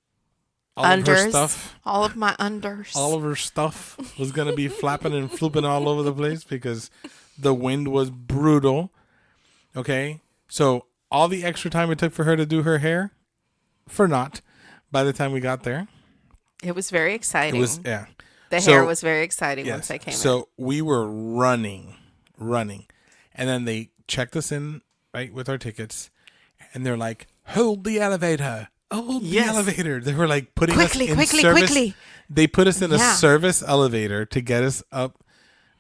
Unders. stuff. All of my unders. All of her stuff was going to be flapping and flooping all over the place because the wind was brutal. Okay? So all the extra time it took for her to do her hair, for naught, by the time we got there. It was very exciting. It was, yeah. The So- hair was very exciting Yes. once I came in. So we were running. And then they checked us in, right, with our tickets. And they're like, hold the elevator. Hold Yes. the elevator. They were like putting Quickly, us in quickly, service. quickly. They put us in a Yeah. service elevator to get us up.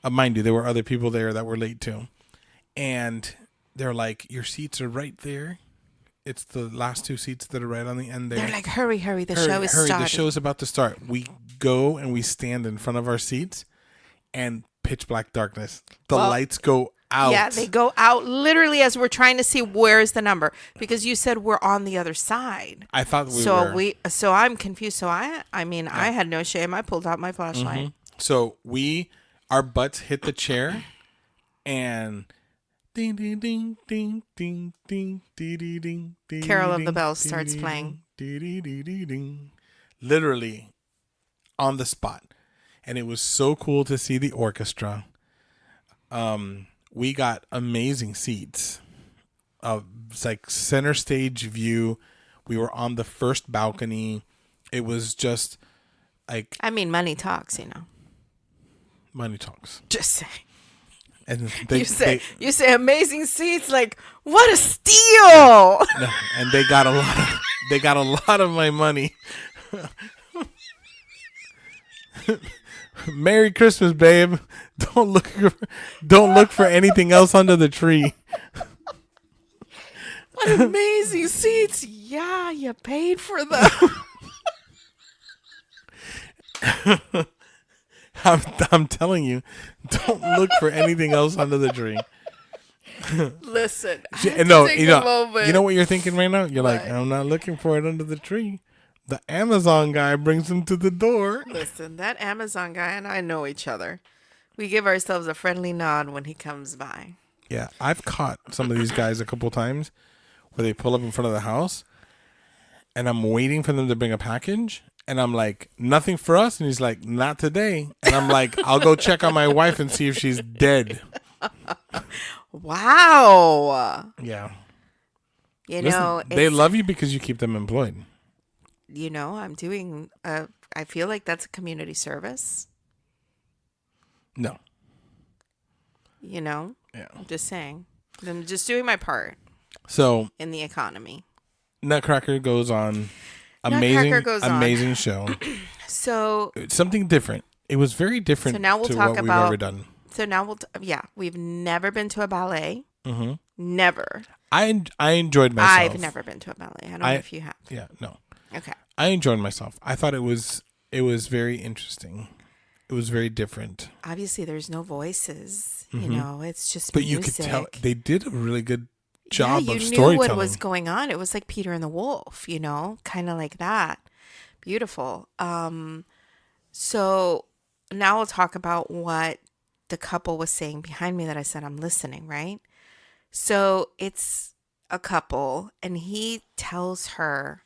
Mind you, there were other people there that were late too. And they're like, your seats are right there. It's the last 2 seats that are right on the end there. They're like, hurry, the Hurry, show is hurry, starting. the show's about to start. We go and we stand in front of our seats and pitch black darkness. The lights go out. Yeah, they go out literally as we're trying to see where is the number, because you said we're on the other side. I thought we were. So I'm confused. So I had no shame. I pulled out my flashlight. So our butts hit the chair, and ding ding ding ding ding ding ding ding ding. Carol of the Bells starts playing. Ding. Literally on the spot, and it was so cool to see the orchestra. We got amazing seats. It's like center stage view. We were on the first balcony. It was just like I mean, money talks, money talks. Just say. And You say amazing seats, like what a steal. and they got a lot of my money. Merry Christmas, babe. Don't look for anything else under the tree. What amazing seats. Yeah, you paid for them. I'm telling you, don't look for anything else under the tree. Listen. No, you know what you're thinking right now? You're like, I'm not looking for it under the tree. The Amazon guy brings him to the door. Listen, that Amazon guy and I know each other. We give ourselves a friendly nod when he comes by. Yeah, I've caught some of these guys a couple times where they pull up in front of the house and I'm waiting for them to bring a package and I'm like, nothing for us? And he's like, not today. And I'm like, I'll go check on my wife and see if she's dead. Wow. Yeah. You Listen, know, they it's, love you because you keep them employed. I'm doing, I feel like that's a community service. No. Yeah. I'm just saying. I'm just doing my part So in the economy. Nutcracker goes on. Nutcracker goes on. Amazing show. So It's something different. It was very different So now we'll to talk what we've about- ever done. we've never been to a ballet. Mm-hmm. Never. I enjoyed myself. I've never been to a ballet. I don't know if you have. Yeah, no. Okay. I enjoyed myself. I thought it was very interesting. It was very different. Obviously, there's no voices. Mhm. It's just But music. you could tell they did a really good job yeah, of you storytelling. knew what was going on. It was like Peter and the Wolf, kind of like that. Beautiful. So now we'll talk about what the couple was saying behind me that I said I'm listening, right? So it's a couple and he tells her,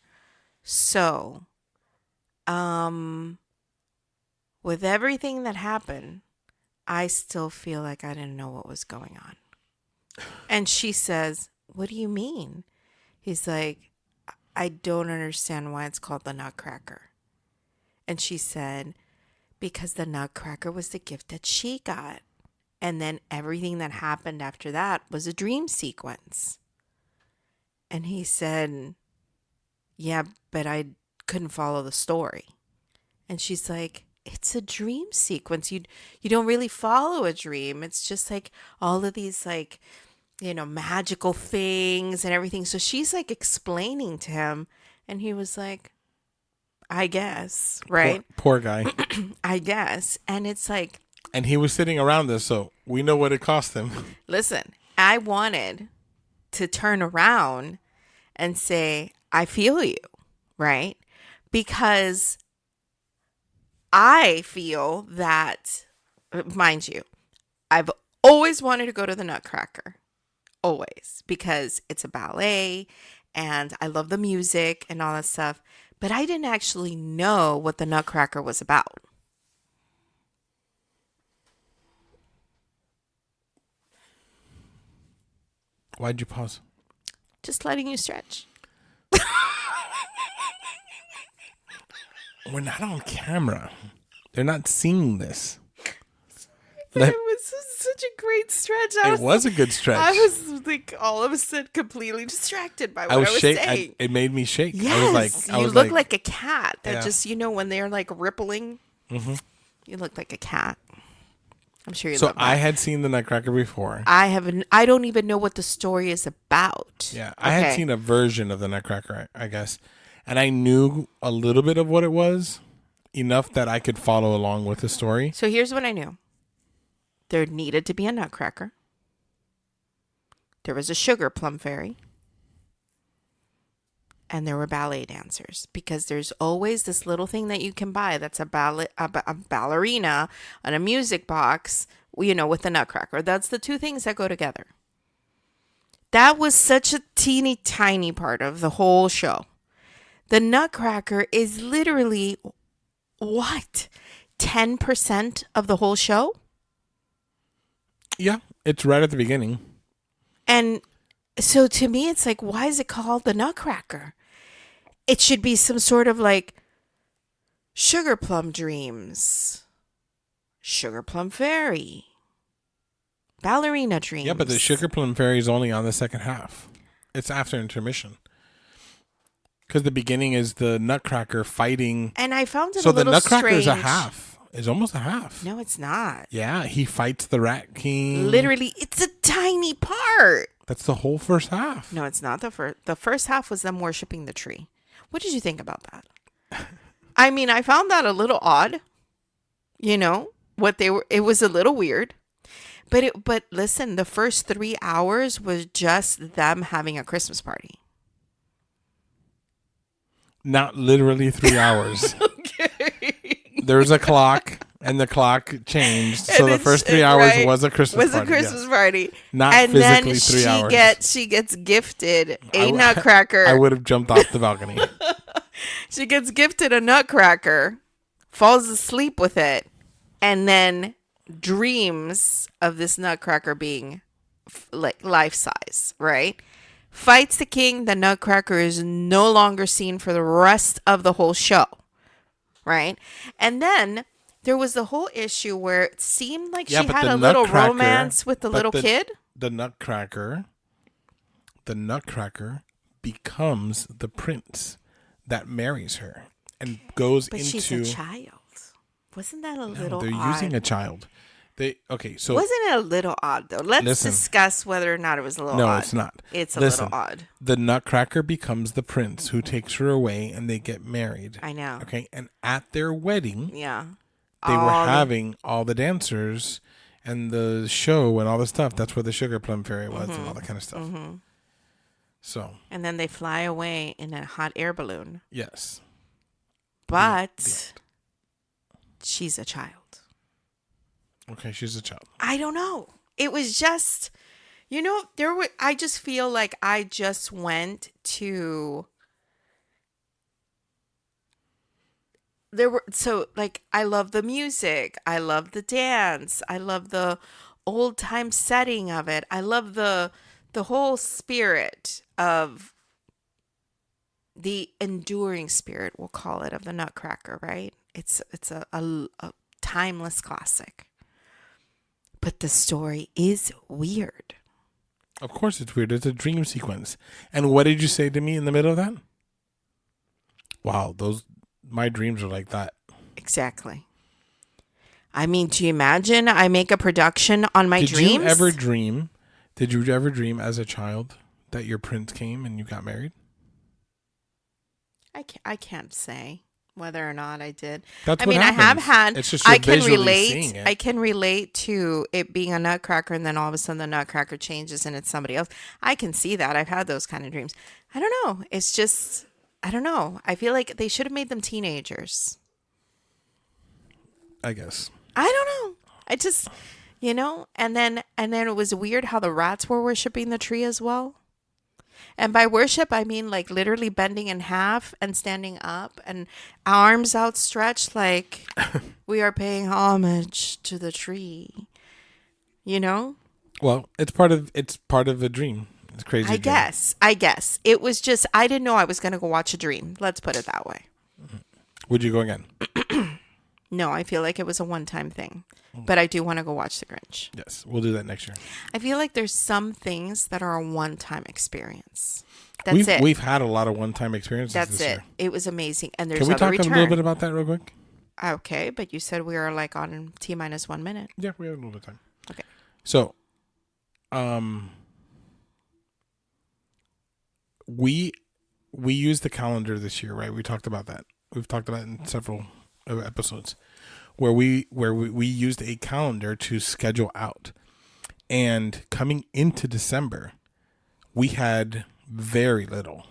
so, with everything that happened, I still feel like I didn't know what was going on. And she says, what do you mean? He's like, I don't understand why it's called the Nutcracker. And she said, because the Nutcracker was the gift that she got. And then everything that happened after that was a dream sequence. And he said, yeah, but I couldn't follow the story. And she's like, it's a dream sequence. You don't really follow a dream. It's just like all of these magical things and everything. So she's like explaining to him and he was like, I guess, right? Poor guy. I guess. And it's like, And he was sitting around us, so we know what it cost him. listen, I wanted to turn around and say, I feel you, right? Because I feel that, mind you, I've always wanted to go to the Nutcracker. Always. Because it's a ballet and I love the music and all that stuff. But I didn't actually know what the Nutcracker was about. Why'd you pause? Just letting you stretch. We're not on camera. They're not seeing this. But it was such a great stretch. It was a good stretch. I was like all of a sudden completely distracted by what I was saying. It made me shake. Yes, I was you look like a cat that Yeah. just, when they're like rippling, you look like a cat. I'm sure you So love that. I had seen the Nutcracker before. I don't even know what the story is about. Yeah, I had Okay. seen a version of the Nutcracker, I guess. And I knew a little bit of what it was, enough that I could follow along with the story. So here's what I knew. There needed to be a Nutcracker. There was a sugar plum fairy. And there were ballet dancers, because there's always this little thing that you can buy that's a ballerina on a music box, with the Nutcracker. That's the two things that go together. That was such a teeny tiny part of the whole show. The Nutcracker is literally, what, 10% of the whole show? Yeah, it's right at the beginning. And so to me, it's like, why is it called the Nutcracker? It should be some sort of like Sugar Plum Dreams, Sugar Plum Fairy, Ballerina Dreams. Yeah, but the Sugar Plum Fairy is only on the second half. It's after intermission. Because the beginning is the Nutcracker fighting. And I found it So a the little Nutcracker strange. is a half. It's almost a half. No, it's not. Yeah, he fights the Rat King. Literally, it's a tiny part. That's the whole first half. No, it's not the first. The first half was them worshiping the tree. What did you think about that? I mean, I found that a little odd. What they were. It was a little weird. But listen, the first 3 hours was just them having a Christmas party. Not literally 3 hours. Okay. There's a clock, and the clock changed. So And the it's first 3 hours right, was a Christmas was a party. Christmas Yes. party, Not and then physically 3 hours. she gets gifted I a w- nutcracker. I would have jumped off the balcony. She gets gifted a nutcracker, falls asleep with it, and then dreams of this nutcracker being like life size, right? Fights the king. The nutcracker is no longer seen for the rest of the whole show, right? And then there was the whole issue where it seemed like Yeah, she but had the a little nutcracker- romance with the but little the- kid. The nutcracker becomes the prince that marries her and goes But into. she's a child. Wasn't that a little They're odd? using a child. So Wasn't it a little odd though? Let's Listen. discuss whether or not it was a little no, odd. it's not. It's a Listen, little odd. The nutcracker becomes the prince who takes her away, and they get married. I know. Okay, and at their wedding, Yeah. they were All the- having all the dancers and the show and all the stuff. That's where the sugar plum fairy was and all that kind of stuff. So And then they fly away in a hot air balloon. yes, But she's a child. okay, she's a child. I don't know. It was just, I just feel like I just went to I love the music, I love the dance, I love the old time setting of it, I love the whole spirit of the enduring spirit, we'll call it, of the Nutcracker, right? It's a timeless classic, but the story is weird. Of course, it's weird. It's a dream sequence. And what did you say to me in the middle of that? Wow, my dreams are like that. Exactly. I mean, do you imagine I make a production on my dreams? Did you ever dream as a child that your prince came and you got married? I can't say whether or not I did. That's I what mean, I have happens. had. It's just I you're can visually relate. seeing it. I can relate to it being a nutcracker, and then all of a sudden the nutcracker changes and it's somebody else. I can see that. I've had those kind of dreams. I don't know. It's just, I don't know. I feel like they should have made them teenagers. I guess. I don't know. I just, and then it was weird how the rats were worshiping the tree as well. And by worship, I mean like literally bending in half and standing up and arms outstretched like we are paying homage to the tree. Well, it's part of a dream. It's crazy. I guess. It was just, I didn't know I was going to go watch a dream. Let's put it that way. Would you go again? No, I feel like it was a one-time thing. But I do want to go watch The Grinch. Yes, we'll do that next year. I feel like there's some things that are a one-time experience. That's it. We've had a lot of one-time experiences That's this it. year. It was amazing. And there's Can we other talk return. a little bit about that real quick? Okay, but you said we are like on T-minus 1 minute. Yeah, we have a little bit of time. Okay. So, we used the calendar this year, right? We talked about that. We've talked about it in several episodes where we used a calendar to schedule out. And coming into December, we had very little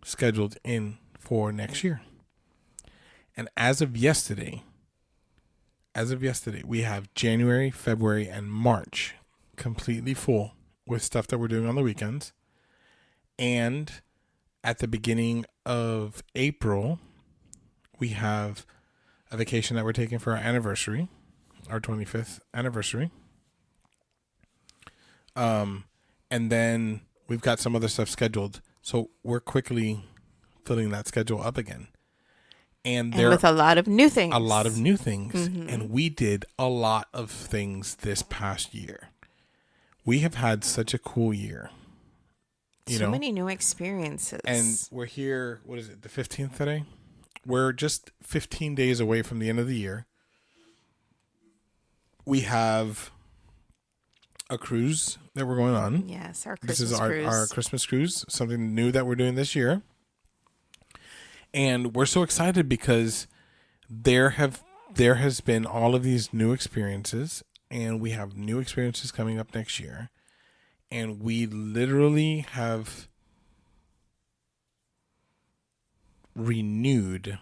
scheduled in for next year. And as of yesterday, we have January, February, and March completely full with stuff that we're doing on the weekends. And at the beginning of April, we have a vacation that we're taking for our anniversary, our 25th anniversary. And then we've got some other stuff scheduled. So we're quickly filling that schedule up again. And there with a lot of new things. Mm-hmm. And we did a lot of things this past year. We have had such a cool year. So many new experiences. And we're here, what is it, the 15th today? We're just 15 days away from the end of the year. We have a cruise that we're going on. Yes, our Christmas This is cruise. our Christmas cruise, something new that we're doing this year. And we're so excited because there has been all of these new experiences, and we have new experiences coming up next year. And we literally have renewed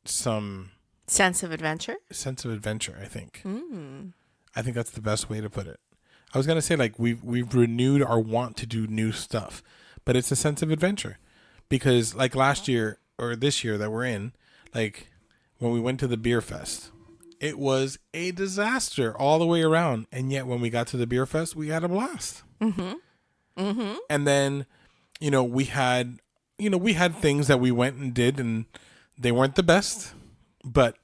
some Sense of adventure. I think. I think that's the best way to put it. I was gonna say like we've renewed our want to do new stuff, but it's a sense of adventure because like last year or this year that we're in, like when we went to the beer fest, it was a disaster all the way around, and yet when we got to the beer fest, we had a blast. And then, we had things that we went and did, and they weren't the best, but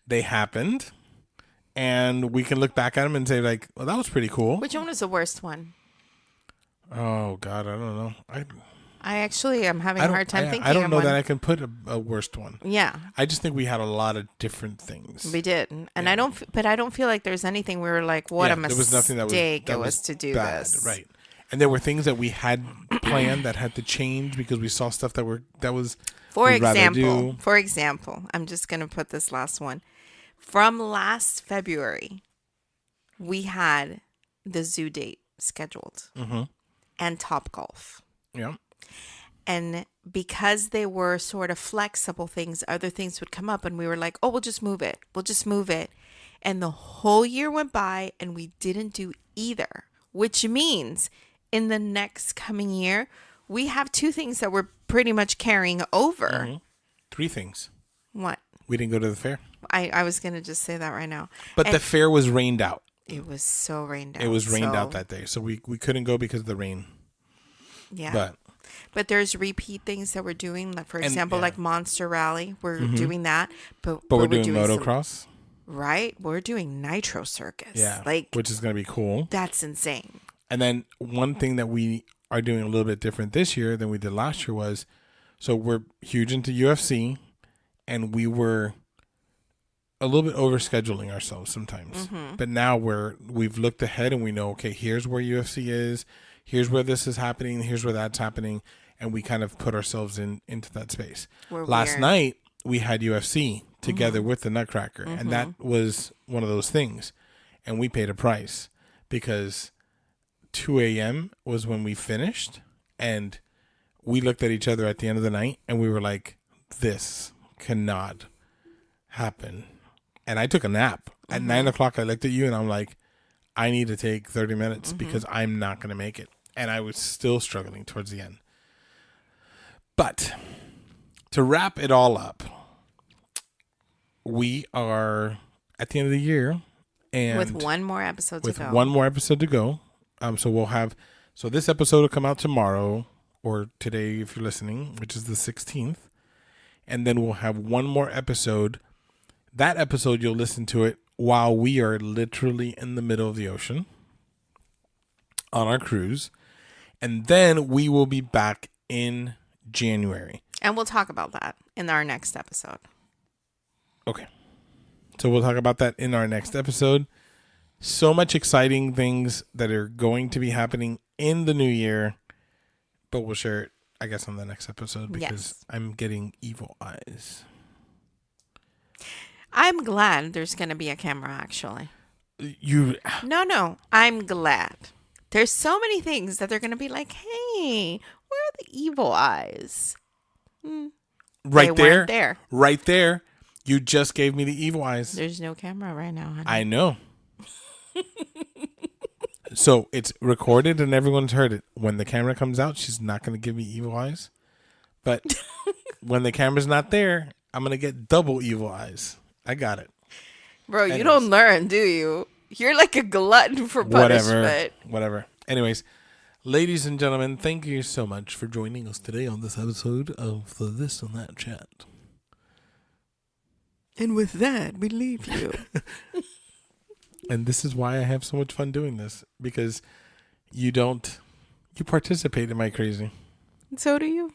they happened. And we can look back at them and say, like, well, that was pretty cool. Which one was the worst one? Oh, God, I don't know. I actually am having a hard time thinking. I don't know of one. that I can put a worst one. Yeah. I just think we had a lot of different things. We did. And I don't feel like there's anything we were like, what a mistake there was nothing that was to do bad, this. Right. And there were things that we had planned that had to change because we saw stuff that was For example, I'm just going to put this last one. From last February, we had the zoo date scheduled and Topgolf. Yeah. And because they were sort of flexible things, other things would come up and we were like, oh, we'll just move it. And the whole year went by and we didn't do either, which means in the next coming year, we have two things that we're pretty much carrying over. 3 things. What? We didn't go to the fair. I was going to just say that right now. But the fair was rained out. It was so rained out. It was rained out that day. So we couldn't go because of the rain. Yeah. But there's repeat things that we're doing. Like, for example, like Monster Rally. We're doing that. But we're doing motocross. Right? We're doing Nitro Circus. Yeah. Which is going to be cool. That's insane. And then one thing that we are doing a little bit different this year than we did last year was, so we're huge into UFC, and we were a little bit over scheduling ourselves sometimes. But now we've looked ahead and we know, okay, here's where UFC is, here's where this is happening, here's where that's happening, and we kind of put ourselves into that space. Last night we had UFC together with the Nutcracker, and that was one of those things, and we paid a price because 2 a.m. was when we finished, and we looked at each other at the end of the night and we were like, this cannot happen. And I took a nap. At 9 o'clock, I looked at you and I'm like, I need to take 30 minutes because I'm not going to make it. And I was still struggling towards the end. But to wrap it all up, we are at the end of the year. And with one more episode to go. So this episode will come out tomorrow or today if you're listening, which is the 16th. And then we'll have one more episode. That episode, you'll listen to it while we are literally in the middle of the ocean on our cruise. And then we will be back in January. And we'll talk about that in our next episode. Okay. So we'll talk about that in our next episode. So much exciting things that are going to be happening in the new year. But we'll share it, I guess, on the next episode because I'm getting evil eyes. I'm glad there's going to be a camera, actually. No. I'm glad. There's so many things that they're going to be like, hey, where are the evil eyes? Right they weren't there. Right there. You just gave me the evil eyes. There's no camera right now, honey. I know. So it's recorded and everyone's heard it. When the camera comes out, she's not going to give me evil eyes. But when the camera's not there, I'm going to get double evil eyes. I got it. Bro, you don't learn, do you? You're like a glutton for punishment. Whatever. Anyways, ladies and gentlemen, thank you so much for joining us today on this episode of the This and That Chat. And with that, we leave you. And this is why I have so much fun doing this. Because you participate in my crazy. So do you.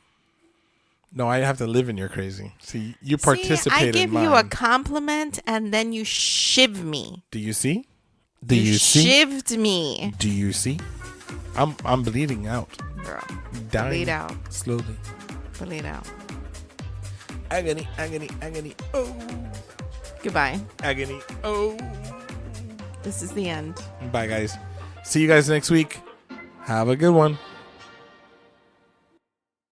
No, I have to live in your crazy. See, you participate in mine. I give you a compliment and then you shiv me. Do you see? You see? Shivved me. Do you see? I'm bleeding out. Bro. Dying bleed out. Slowly. Bleed out. Agony, agony, agony. Oh. Goodbye. Agony. Oh. This is the end. Bye, guys. See you guys next week. Have a good one.